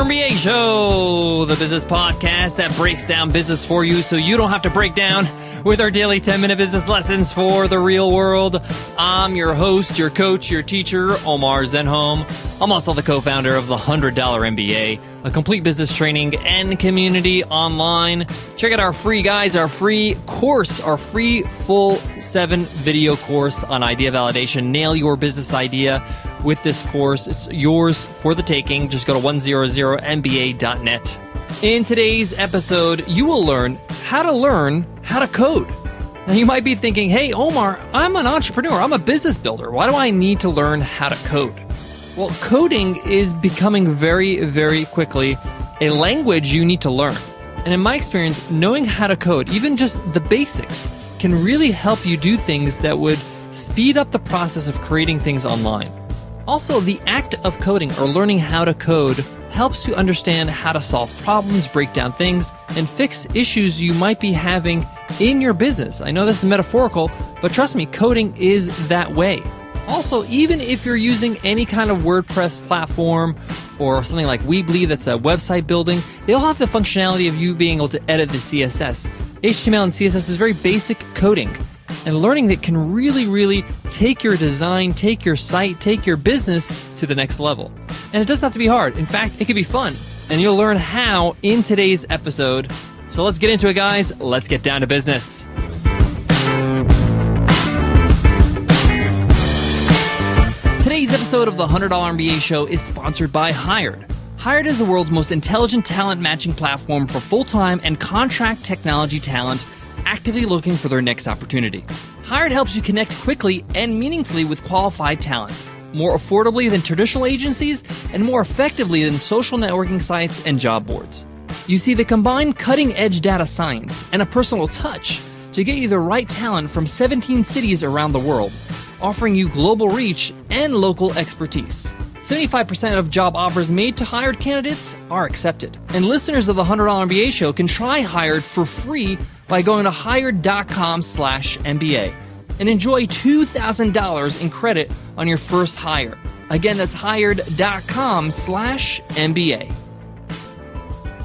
MBA Show, the business podcast that breaks down business for you so you don't have to break down with our daily 10-minute business lessons for the real world. I'm your host, your coach, your teacher, Omar Zenhom. I'm also the co-founder of the $100 MBA, a complete business training and community online. Check out our free guides, our free course, our free full 7-video course on idea validation. Nail your business idea with this course. It's yours for the taking. Just go to 100mba.net. In today's episode, you will learn how to code. Now you might be thinking, hey, Omar, I'm an entrepreneur. I'm a business builder. Why do I need to learn how to code? Well, coding is becoming very, very quickly a language you need to learn. And in my experience, knowing how to code, even just the basics, can really help you do things that would speed up the process of creating things online. Also, the act of coding or learning how to code helps you understand how to solve problems, break down things, and fix issues you might be having in your business. I know this is metaphorical, but trust me, coding is that way. Also, even if you're using any kind of WordPress platform or something like Weebly that's a website building, they all have the functionality of you being able to edit the CSS. HTML and CSS is very basic coding. And learning that can really, really take your design, take your site, take your business to the next level. And it doesn't have to be hard. In fact, it can be fun. And you'll learn how in today's episode. So let's get into it, guys. Let's get down to business. Today's episode of the $100 MBA Show is sponsored by Hired. Hired is the world's most intelligent talent matching platform for full-time and contract technology talent actively looking for their next opportunity. Hired helps you connect quickly and meaningfully with qualified talent, more affordably than traditional agencies and more effectively than social networking sites and job boards. You see, they combine cutting-edge data science and a personal touch to get you the right talent from 17 cities around the world, offering you global reach and local expertise. 75% of job offers made to hired candidates are accepted. And listeners of the $100 MBA Show can try Hired for free by going to hired.com/MBA and enjoy $2,000 in credit on your first hire. Again, that's hired.com/MBA.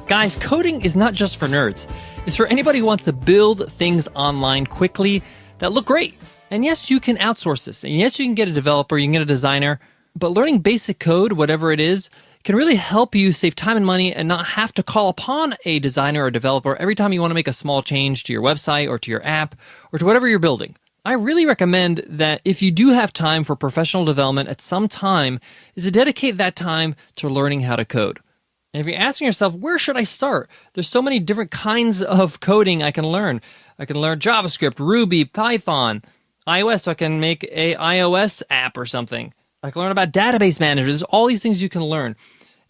Guys, coding is not just for nerds. It's for anybody who wants to build things online quickly that look great. And yes, you can outsource this. And yes, you can get a developer, you can get a designer, but learning basic code, whatever it is, can really help you save time and money and not have to call upon a designer or developer every time you want to make a small change to your website or to your app or to whatever you're building. I really recommend that if you do have time for professional development at some time, is to dedicate that time to learning how to code. And if you're asking yourself, where should I start? There's so many different kinds of coding I can learn. I can learn JavaScript, Ruby, Python, iOS, so I can make a iOS app or something. I can learn about database management. There's all these things you can learn.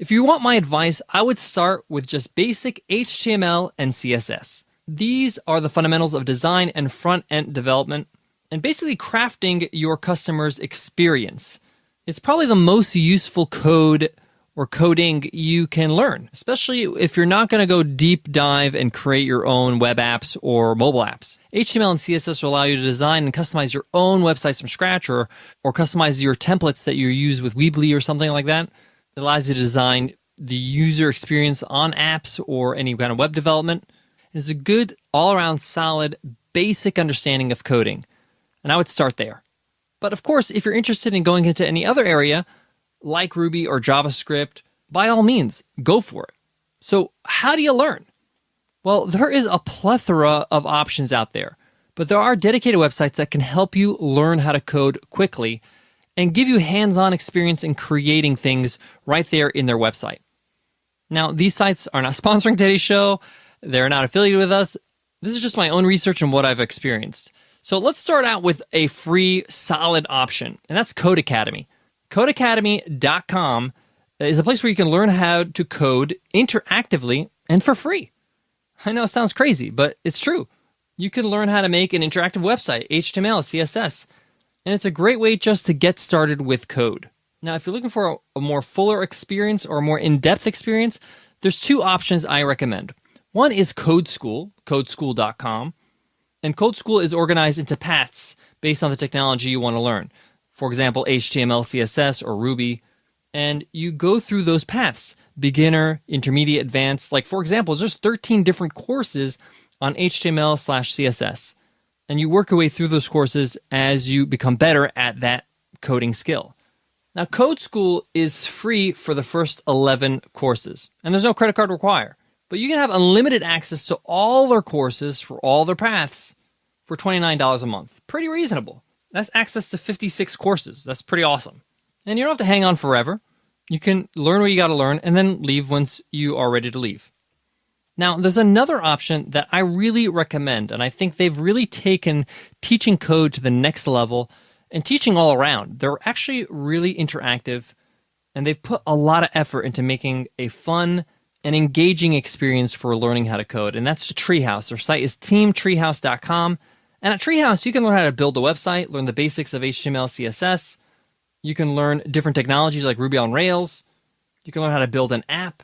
If you want my advice, I would start with just basic HTML and CSS. These are the fundamentals of design and front-end development, and basically crafting your customer's experience. It's probably the most useful code or coding you can learn, especially if you're not going to go deep dive and create your own web apps or mobile apps. HTML and CSS will allow you to design and customize your own websites from scratch or customize your templates that you use with Weebly or something like that. It allows you to design the user experience on apps or any kind of web development. It's a good, all-around, solid, basic understanding of coding. And I would start there. But of course, if you're interested in going into any other area, like Ruby or JavaScript, by all means, go for it. So how do you learn? Well, there is a plethora of options out there, but there are dedicated websites that can help you learn how to code quickly and give you hands-on experience in creating things right there in their website. Now, these sites are not sponsoring today's show. They're not affiliated with us. This is just my own research and what I've experienced. So let's start out with a free, solid option, and that's Codecademy. Codecademy.com is a place where you can learn how to code interactively and for free. I know it sounds crazy, but it's true. You can learn how to make an interactive website, HTML, CSS, and it's a great way just to get started with code. Now, if you're looking for a more fuller experience or a more in-depth experience, there's two options I recommend. One is Code School, codeschool.com, and Code School is organized into paths based on the technology you want to learn. For example, HTML, CSS, or Ruby, and you go through those paths beginner, intermediate, advanced. Like, for example, there's 13 different courses on HTML/CSS. And you work your way through those courses as you become better at that coding skill. Now, Code School is free for the first 11 courses, and there's no credit card required. But you can have unlimited access to all their courses for all their paths for $29 a month. Pretty reasonable. That's access to 56 courses. That's pretty awesome. And you don't have to hang on forever. You can learn what you got to learn and then leave once you are ready to leave. Now, there's another option that I really recommend, and I think they've really taken teaching code to the next level and teaching all around. They're actually really interactive, and they've put a lot of effort into making a fun and engaging experience for learning how to code, and that's Treehouse. Their site is teamtreehouse.com, and at Treehouse, you can learn how to build a website, learn the basics of HTML, CSS. You can learn different technologies like Ruby on Rails. You can learn how to build an app.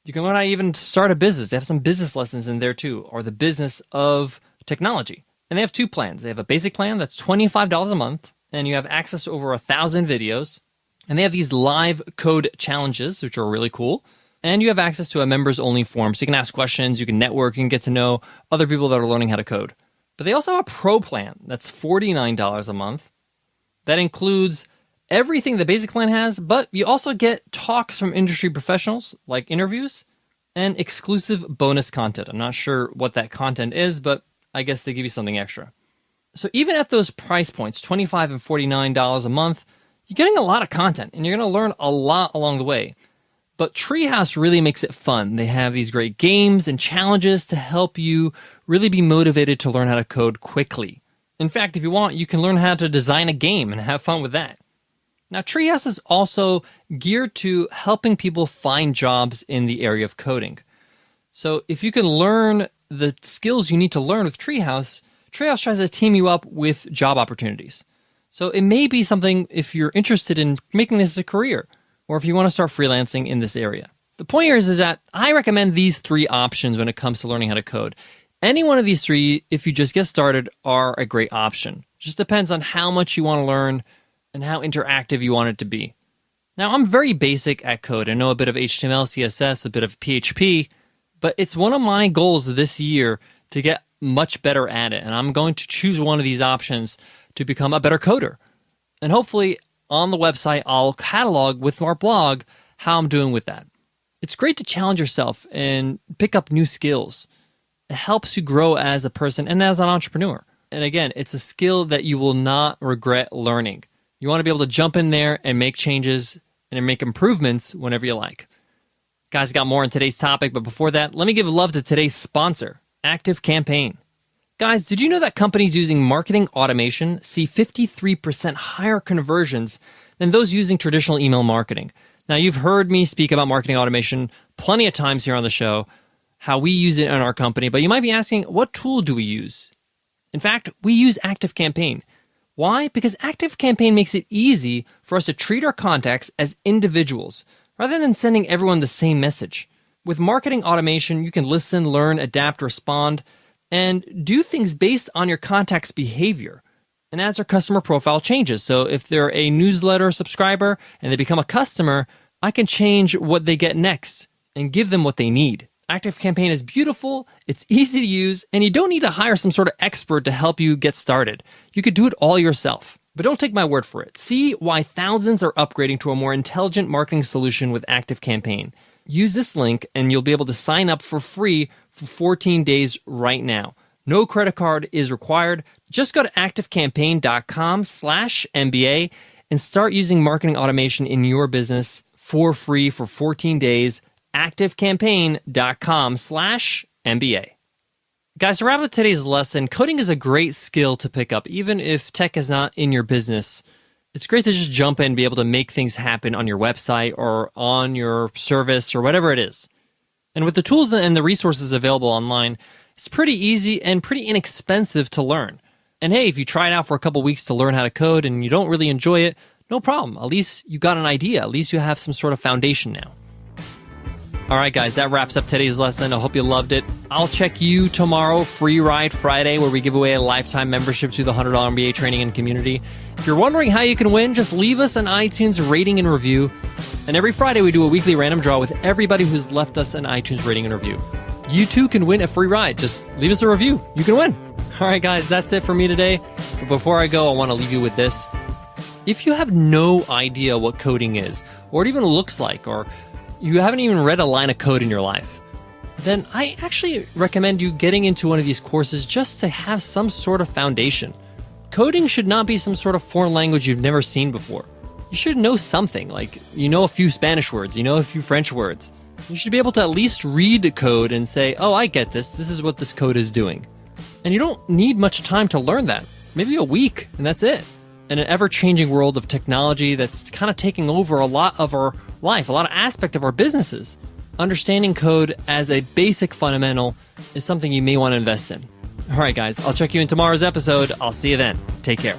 You can learn how to even start a business. They have some business lessons in there too, or the business of technology. And they have two plans. They have a basic plan that's $25 a month, and you have access to over 1,000 videos. And they have these live code challenges, which are really cool. And you have access to a members-only forum, so you can ask questions, you can network, you can get to know other people that are learning how to code. But they also have a pro plan that's $49 a month. That includes everything the basic plan has, but you also get talks from industry professionals, like interviews, and exclusive bonus content. I'm not sure what that content is, but I guess they give you something extra. So even at those price points, $25 and $49 a month, you're getting a lot of content, and you're going to learn a lot along the way. But Treehouse really makes it fun. They have these great games and challenges to help you really be motivated to learn how to code quickly. In fact, if you want, you can learn how to design a game and have fun with that. Now, Treehouse is also geared to helping people find jobs in the area of coding. So if you can learn the skills you need to learn with Treehouse, Treehouse tries to team you up with job opportunities. So it may be something if you're interested in making this a career, or if you want to start freelancing in this area. The point here is that I recommend these three options when it comes to learning how to code. Any one of these three, if you just get started, are a great option. It just depends on how much you want to learn and how interactive you want it to be. Now, I'm very basic at code. I know a bit of HTML, CSS, a bit of PHP, but it's one of my goals this year to get much better at it, and I'm going to choose one of these options to become a better coder. And hopefully, on the website, I'll catalog with our blog how I'm doing with that. It's great to challenge yourself and pick up new skills. It helps you grow as a person and as an entrepreneur. And again, it's a skill that you will not regret learning. You want to be able to jump in there and make changes and make improvements whenever you like. Guys, got more on today's topic, but before that, let me give love to today's sponsor, ActiveCampaign. Guys, did you know that companies using marketing automation see 53% higher conversions than those using traditional email marketing? Now, you've heard me speak about marketing automation plenty of times here on the show, how we use it in our company, but you might be asking, what tool do we use? In fact, we use ActiveCampaign. Why? Because ActiveCampaign makes it easy for us to treat our contacts as individuals, rather than sending everyone the same message. With marketing automation, you can listen, learn, adapt, respond, and do things based on your contact's behavior. And as their customer profile changes, so if they're a newsletter subscriber and they become a customer, I can change what they get next and give them what they need. ActiveCampaign is beautiful, it's easy to use, and you don't need to hire some sort of expert to help you get started. You could do it all yourself. But don't take my word for it. See why thousands are upgrading to a more intelligent marketing solution with ActiveCampaign. Use this link and you'll be able to sign up for free for 14 days right now. No credit card is required. Just go to activecampaign.com/MBA and start using marketing automation in your business for free for 14 days. activecampaign.com/MBA. Guys, to wrap up today's lesson, coding is a great skill to pick up, even if tech is not in your business. It's great to just jump in and be able to make things happen on your website or on your service or whatever it is. And with the tools and the resources available online, it's pretty easy and pretty inexpensive to learn. And hey, if you try it out for a couple weeks to learn how to code and you don't really enjoy it, no problem. At least you got an idea. At least you have some sort of foundation now. All right, guys, that wraps up today's lesson. I hope you loved it. I'll check you tomorrow, Free Ride Friday, where we give away a lifetime membership to the $100 MBA Training and Community. If you're wondering how you can win, just leave us an iTunes rating and review. And every Friday, we do a weekly random draw with everybody who's left us an iTunes rating and review. You too can win a free ride. Just leave us a review. You can win. All right, guys, that's it for me today. But before I go, I want to leave you with this. If you have no idea what coding is, or it even looks like, or you haven't even read a line of code in your life, then I actually recommend you getting into one of these courses just to have some sort of foundation. Coding should not be some sort of foreign language you've never seen before. You should know something, like you know a few Spanish words, you know a few French words. You should be able to at least read code and say, oh, I get this. This is what this code is doing. And you don't need much time to learn that. Maybe a week, and that's it. In an ever-changing world of technology that's kind of taking over a lot of our life, a lot of aspect of our businesses, understanding code as a basic fundamental is something you may want to invest in. All right, guys, I'll check you in tomorrow's episode. I'll see you then. Take care.